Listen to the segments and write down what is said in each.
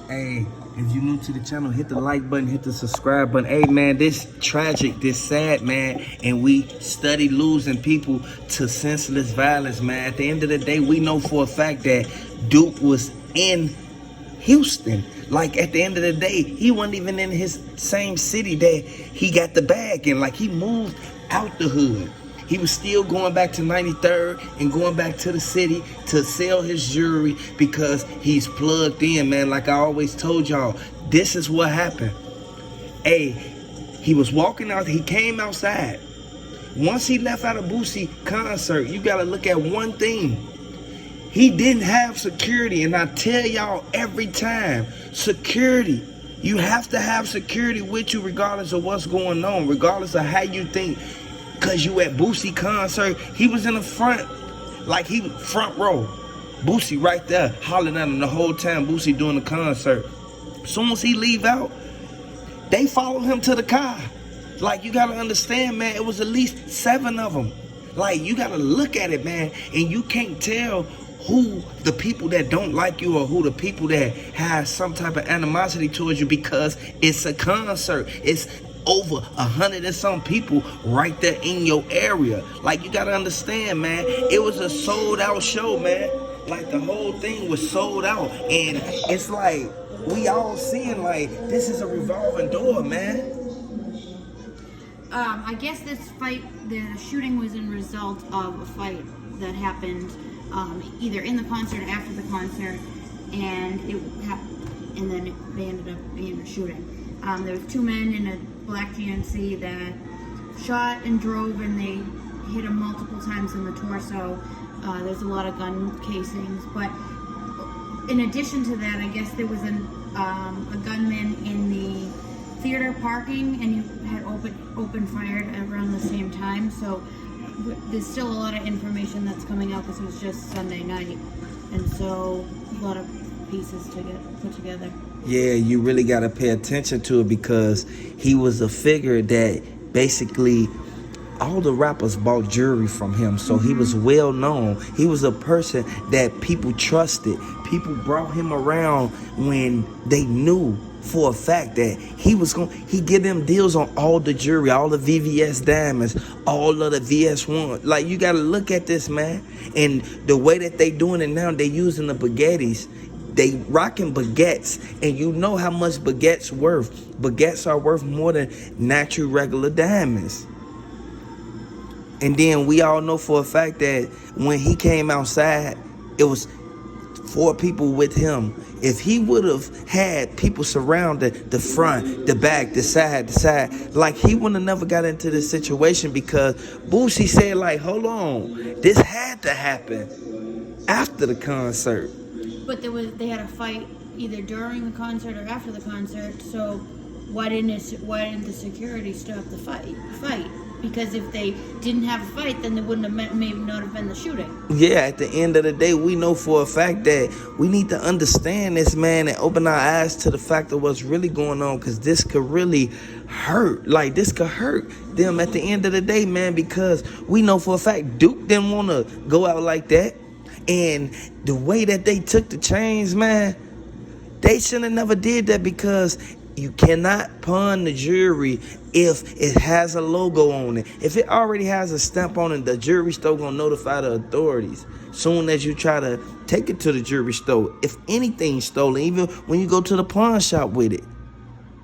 Hey, if you're new to the channel, hit the like button, hit the subscribe button. Hey, man, this tragic, this sad, man. And we study losing people to senseless violence, man. At the end of the day, we know for a fact that Duke was in Houston. Like, at the end of the day, he wasn't even in his same city that he got the bag in. Like, he moved out the hood. He was still going back to 93rd and going back to the city to sell his jewelry because he's plugged in, man. Like I always told y'all, this is what happened. Hey, he was walking out, he came outside. Once he left out of Boosie concert, you gotta look at one thing. He didn't have security, and I tell y'all every time, security. You have to have security with you regardless of what's going on, regardless of how you think. Cause you at Boosie concert, he was in the front, like he front row. Boosie right there, hollering at him the whole time Boosie doing the concert. As soon as he leave out, they follow him to the car. Like, you gotta understand, man, it was at least 7 of them. Like, you gotta look at it, man, and you can't tell who the people that don't like you or who the people that have some type of animosity towards you, because it's a concert. It's over 100 and some people right there in your area. Like, you gotta understand, man, it was a sold out show, man. Like, the whole thing was sold out, and it's like we all seeing like this is a revolving door, man. I guess this fight, the shooting was in result of a fight that happened either in the concert or after the concert, and and then they ended up being a shooting. There was 2 men in a black GMC that shot and drove, and they hit him multiple times in the torso. There's a lot of gun casings, but in addition to that, I guess there was a gunman in the theater parking, and he had open fired around the same time. So there's still a lot of information that's coming out because it was just Sunday night, and so a lot of pieces to get put together. Yeah, you really got to pay attention to it, because he was a figure that basically all the rappers bought jewelry from him. So he was well known. He was a person that people trusted. People brought him around when they knew for a fact that he give them deals on all the jewelry, all the VVS diamonds, all of the VS1. Like, you got to look at this, man. And the way that they doing it now, they using the baguettes. They rocking baguettes, and you know how much baguettes worth. Baguettes are worth more than natural regular diamonds. And then we all know for a fact that when he came outside, it was 4 people with him. If he would have had people surrounded the front, the back, the side, like, he wouldn't have never got into this situation, because Boosie said, like, hold on, this had to happen after the concert. But they had a fight either during the concert or after the concert. So why didn't the security stop the fight? Because if they didn't have a fight, then they wouldn't have maybe not have been the shooting. Yeah, at the end of the day, we know for a fact that we need to understand this, man, and open our eyes to the fact of what's really going on, because this could really hurt. Like, this could hurt them at the end of the day, man, because we know for a fact Duke didn't want to go out like that. And the way that they took the chains, man, they shouldn't have never did that, because you cannot pawn the jewelry if it has a logo on it. If it already has a stamp on it, the jewelry store gonna notify the authorities soon as you try to take it to the jewelry store. If anything's stolen, even when you go to the pawn shop with it.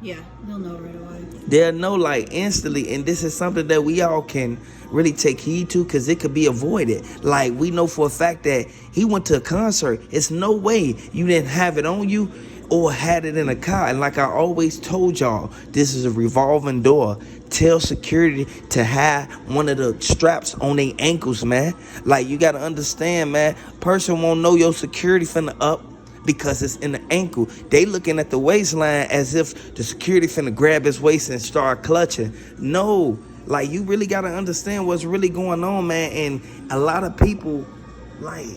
Yeah, they'll know right away. They'll know, like, instantly. And this is something that we all can really take heed to, because it could be avoided. Like, we know for a fact that he went to a concert. It's no way you didn't have it on you or had it in a car. And like I always told y'all, this is a revolving door. Tell security to have one of the straps on their ankles, man. Like, you got to understand, man, person won't know your security finna up because it's in the ankle. They looking at the waistline as if the security finna grab his waist and start clutching. No, like, you really got to understand what's really going on, man. And a lot of people, like,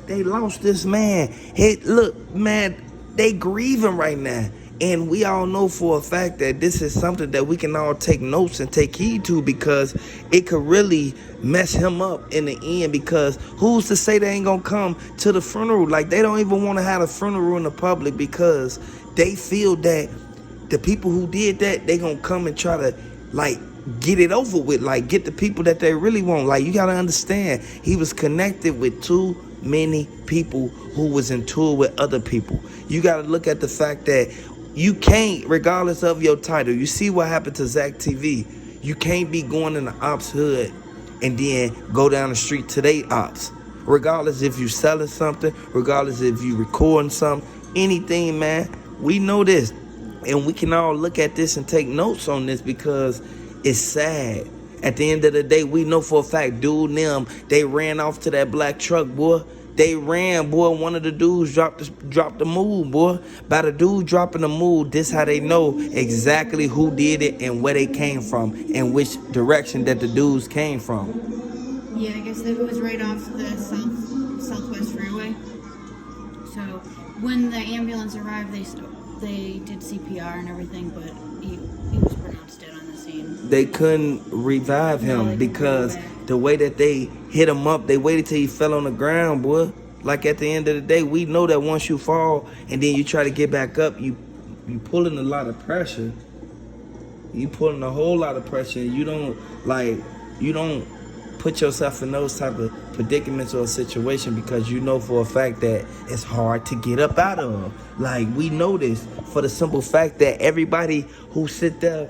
they lost this man. Hey, look, man, they grieving right now. And we all know for a fact that this is something that we can all take notes and take heed to, because it could really mess him up in the end. Because who's to say they ain't gonna come to the funeral? Like, they don't even want to have a funeral in the public because they feel that the people who did that, they gonna come and try to, like, get it over with, like, get the people that they really want. Like, you gotta understand, he was connected with too many people who was in tour with other people. You gotta look at the fact that you can't, regardless of your title, you see what happened to Zach TV. You can't be going in the ops hood and then go down the street to they ops. Regardless if you selling something, regardless if you recording something, anything, man. We know this. And we can all look at this and take notes on this because it's sad. At the end of the day, we know for a fact, dude, them, they ran off to that black truck, boy. They ran, boy. One of the dudes dropped the move, boy. By the dude dropping the move, this how they know exactly who did it and where they came from and which direction that the dudes came from. Yeah, I guess it was right off the southwest freeway. So when the ambulance arrived, they did CPR and everything, but he was pronounced dead on the scene. They couldn't revive him because the way that they hit him up, they waited till he fell on the ground, boy. Like, at the end of the day, we know that once you fall and then you try to get back up, you pulling a lot of pressure. You pulling a whole lot of pressure. You don't put yourself in those type of predicaments or a situation because you know for a fact that it's hard to get up out of them. Like, we know this for the simple fact that everybody who sit there,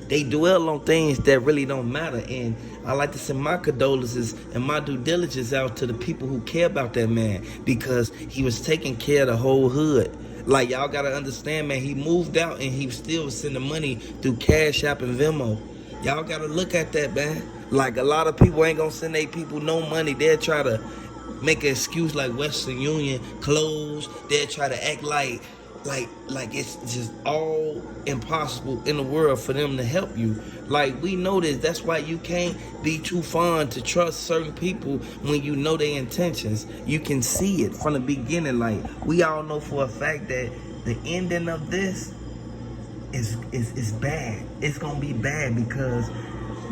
they dwell on things that really don't matter. And I like to send my condolences and my due diligence out to the people who care about that man, because he was taking care of the whole hood. Like, y'all gotta understand, man, he moved out and he still was sending money through Cash App and Venmo. Y'all gotta look at that, man. Like, a lot of people ain't gonna send their people no money. They'll try to make an excuse like Western Union closed. They'll try to act like it's just all impossible in the world for them to help you. Like, we know this. That's why you can't be too fond to trust certain people when you know their intentions. You can see it from the beginning. Like, we all know for a fact that the ending of this is bad. It's gonna be bad because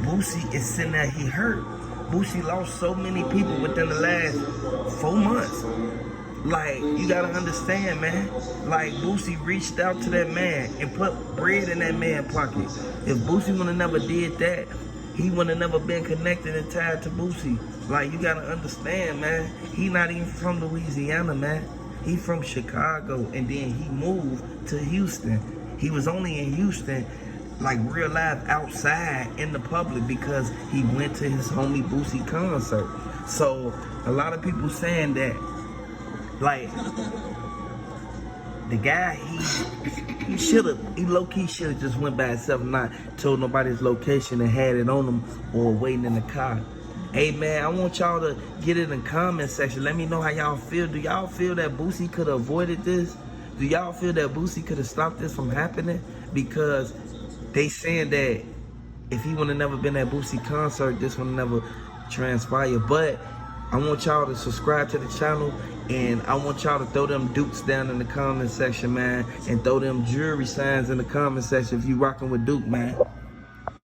Boosie is sitting there, he hurt. Boosie lost so many people within the last 4 months. Like, you gotta understand, man. Like, Boosie reached out to that man and put bread in that man's pocket. If Boosie would have never did that, he would have never been connected and tied to Boosie. Like, you gotta understand, man. He not even from Louisiana, man. He from Chicago, and then he moved to Houston. He was only in Houston, like, real life outside in the public because he went to his homie Boosie concert. So a lot of people saying that, like, the guy, he low-key should've just went by himself and not told nobody his location and had it on him or waiting in the car. Hey, man, I want y'all to get in the comment section. Let me know how y'all feel. Do y'all feel that Boosie could have avoided this? Do y'all feel that Boosie could have stopped this from happening? Because they saying that if he would have never been at Boosie concert, this would have never transpired. But I want y'all to subscribe to the channel, and I want y'all to throw them Dukes down in the comment section, man, and throw them jewelry signs in the comment section if you rocking with Duke, man.